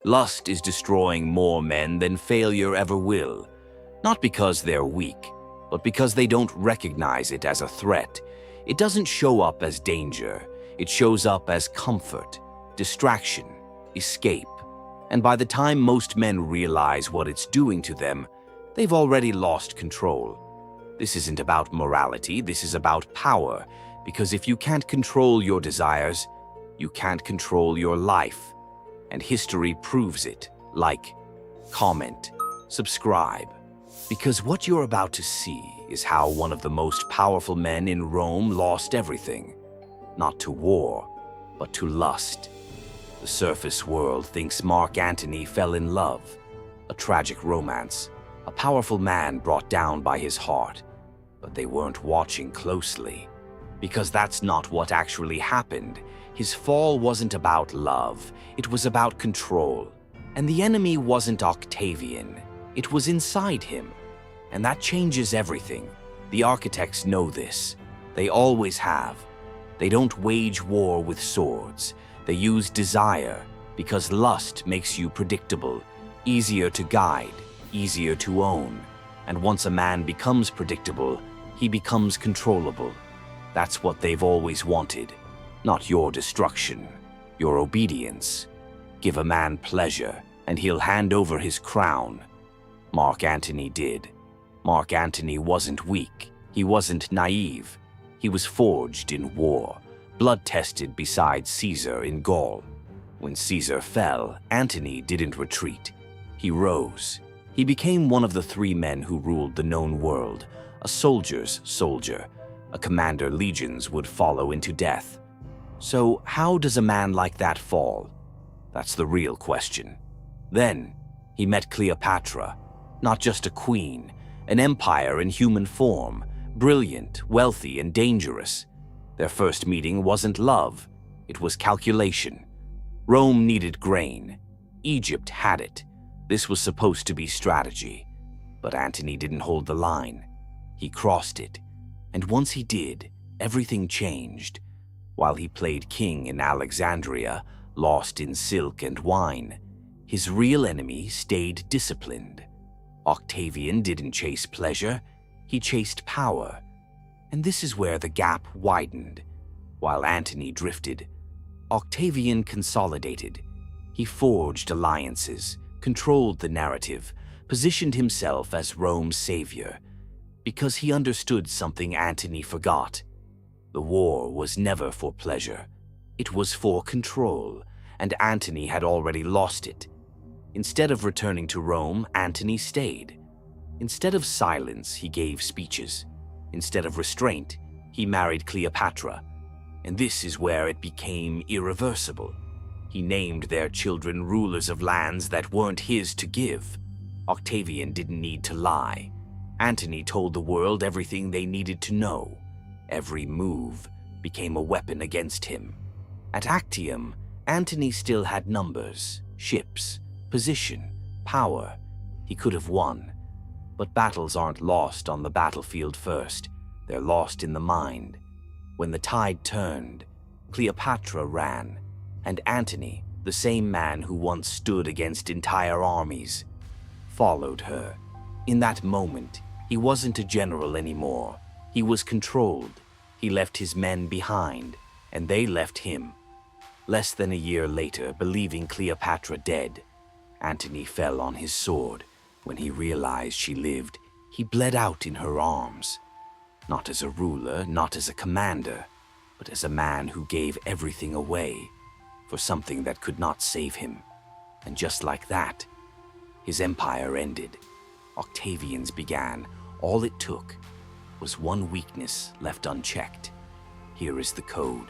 Lust is destroying more men than failure ever will, not because they're weak, but because they don't recognize it as a threat. It doesn't show up as danger. It shows up as comfort, distraction, escape. And by the time most men realize what it's doing to them, they've already lost control. This isn't about morality, this is about power, because if you can't control your desires, you can't control your life. And history proves it. Like, comment, subscribe. Because what you're about to see is how one of the most powerful men in Rome lost everything. Not to war, but to lust. The surface world thinks Mark Antony fell in love. A tragic romance. A powerful man brought down by his heart. But they weren't watching closely. Because that's not what actually happened. His fall wasn't about love. It was about control. And the enemy wasn't Octavian. It was inside him. And that changes everything. The architects know this. They always have. They don't wage war with swords. They use desire, because lust makes you predictable, easier to guide, easier to own. And once a man becomes predictable, he becomes controllable. That's what they've always wanted. Not your destruction, your obedience. Give a man pleasure, and he'll hand over his crown. Mark Antony did. Mark Antony wasn't weak. He wasn't naive. He was forged in war, blood-tested beside Caesar in Gaul. When Caesar fell, Antony didn't retreat. He rose. He became one of the 3 men who ruled the known world, a soldier's soldier, a commander legions would follow into death. So how does a man like that fall? That's the real question. Then, he met Cleopatra, not just a queen, an empire in human form, brilliant, wealthy, and dangerous. Their first meeting wasn't love, it was calculation. Rome needed grain. Egypt had it. This was supposed to be strategy. But Antony didn't hold the line. He crossed it. And once he did, everything changed. While he played king in Alexandria, lost in silk and wine, his real enemy stayed disciplined. Octavian didn't chase pleasure, he chased power. And this is where the gap widened. While Antony drifted, Octavian consolidated. He forged alliances, controlled the narrative, positioned himself as Rome's savior. Because he understood something Antony forgot. The war was never for pleasure. It was for control, and Antony had already lost it. Instead of returning to Rome, Antony stayed. Instead of silence, he gave speeches. Instead of restraint, he married Cleopatra. And this is where it became irreversible. He named their children rulers of lands that weren't his to give. Octavian didn't need to lie. Antony told the world everything they needed to know. Every move became a weapon against him. At Actium, Antony still had numbers, ships, position, power. He could have won. But battles aren't lost on the battlefield first. They're lost in the mind. When the tide turned, Cleopatra ran, and Antony, the same man who once stood against entire armies, followed her. In that moment, he wasn't a general anymore. He was controlled. He left his men behind, and they left him. Less than a year later, believing Cleopatra dead, Antony fell on his sword. When he realized she lived, he bled out in her arms. Not as a ruler, not as a commander, but as a man who gave everything away for something that could not save him. And just like that, his empire ended. Octavian's began. All it took was one weakness left unchecked. Here is the code.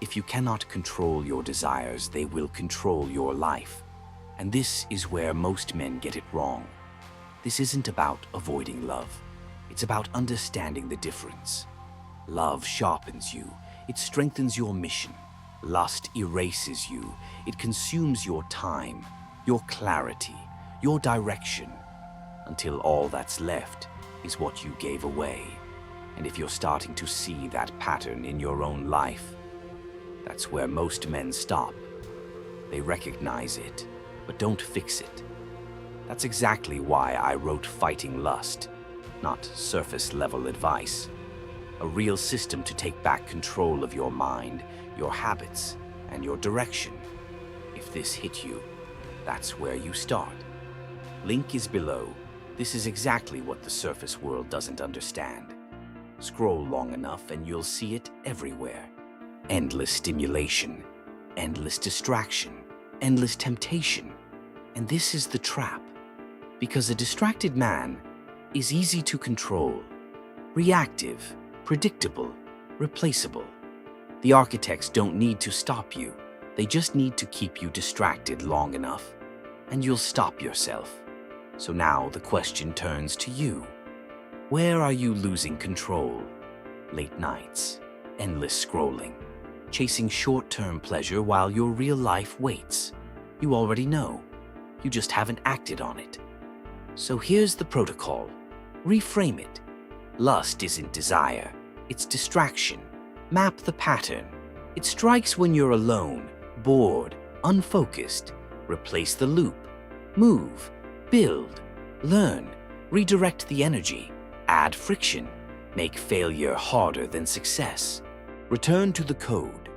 If you cannot control your desires, they will control your life. And this is where most men get it wrong. This isn't about avoiding love. It's about understanding the difference. Love sharpens you. It strengthens your mission. Lust erases you. It consumes your time, your clarity, your direction, until all that's left is what you gave away. And if you're starting to see that pattern in your own life, that's where most men stop. They recognize it. but don't fix it. That's exactly why I wrote Fighting Lust, not surface-level advice. A real system to take back control of your mind, your habits, and your direction. If this hit you, that's where you start. Link is below. This is exactly what the surface world doesn't understand. Scroll long enough and you'll see it everywhere. Endless stimulation, endless distraction, endless temptation. And this is the trap. Because a distracted man is easy to control, reactive, predictable, replaceable. The architects don't need to stop you. They just need to keep you distracted long enough, and you'll stop yourself. So now the question turns to you. Where are you losing control? Late nights, endless scrolling, chasing short-term pleasure while your real life waits. You already know. You just haven't acted on it. So here's the protocol. Reframe it. Lust isn't desire, it's distraction. Map the pattern. It strikes when you're alone, bored, unfocused. Replace the loop. Move, build, learn, redirect the energy, add friction, make failure harder than success. Return to the code.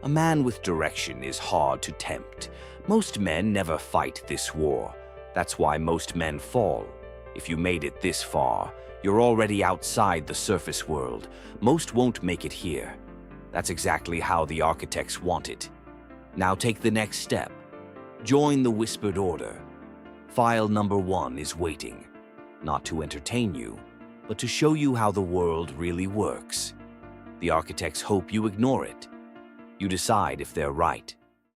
A man with direction is hard to tempt. Most men never fight this war. That's why most men fall. If you made it this far, you're already outside the surface world. Most won't make it here. That's exactly how the architects want it. Now take the next step. Join the whispered order. File number 1 is waiting, not to entertain you, but to show you how the world really works. The architects hope you ignore it. You decide if they're right.